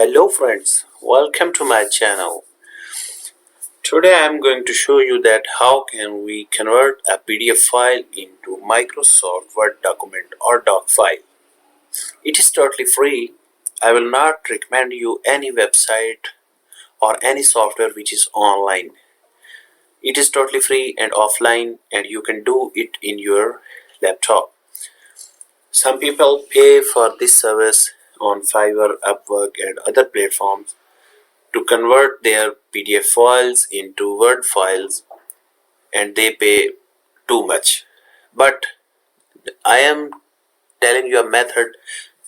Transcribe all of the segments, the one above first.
Hello friends, welcome to my channel. Today I am going to show you that how can we convert a PDF file into Microsoft Word document or doc file. It is totally free. I will not recommend you any website or any software which is online. It is totally free and offline and you can do it in your laptop. Some people pay for this service on Fiverr, Upwork and other platforms to convert their PDF files into Word files and they pay too much. But I am telling you a method.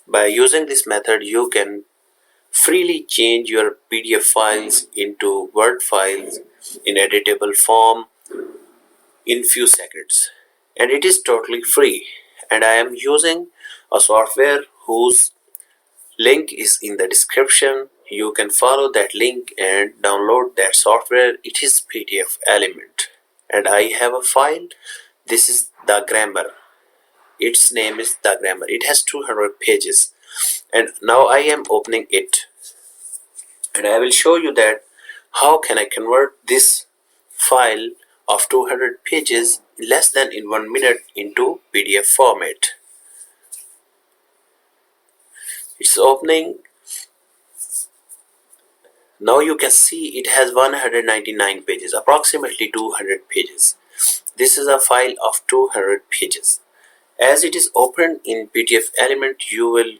By using this method, you can freely change your PDF files into Word files in editable form in few seconds. And it is totally free. And I am using a software whose link is in the description. You can follow that link and download that software. It is PDF element and I have a file. This is the grammar. Its name is the grammar. It has 200 pages and now I am opening it and I will show you that how can I convert this file of 200 pages less than in 1 minute into PDF format. It's opening. Now you can see it has 199 pages, approximately 200 pages. This is a file of 200 pages. As it is opened in PDF element, you will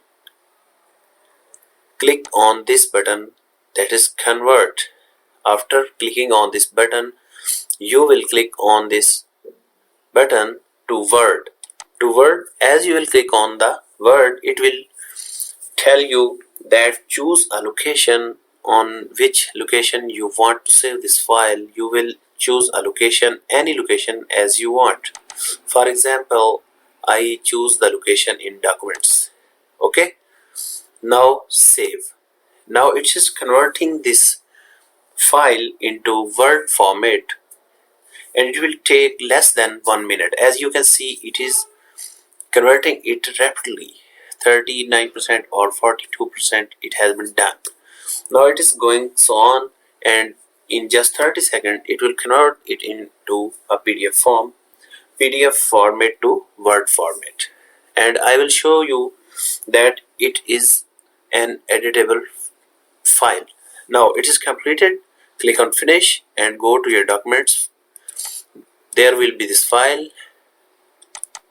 click on this button, that is convert. After clicking on this button, you will click on this button to Word. To Word, as you will click on the Word, it will tell you that choose a location. On which location you want to save this file. You will choose a location, any location as you want. For example, I choose the location in documents. Okay, now save. Now it is converting this file into Word format and it will take less than 1 minute. As you can see, it is converting it rapidly. 39% or 42% it has been done. Now it is going so on and in just 30 seconds it will convert it into a PDF format to Word format. And I will show you that it is an editable file. Now it is completed. Click on finish and go to your documents. There will be this file.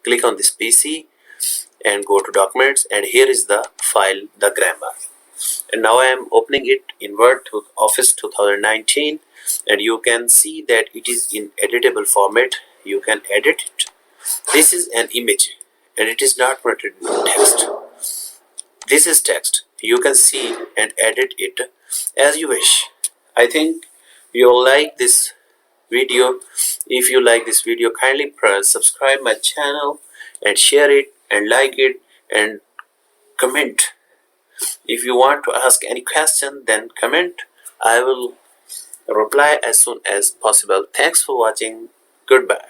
Click on this PC and go to documents and here is the file, the grammar. And now I am opening it in Word to Office 2019 and you can see that it is in editable format. You can edit it. This is an image and it is not printed in text. This is text. You can see and edit it as you wish. I think you will like this video. If you like this video, kindly press subscribe my channel and share it and like it and comment. If you want to ask any question, then comment. I will reply as soon as possible. Thanks for watching. Goodbye.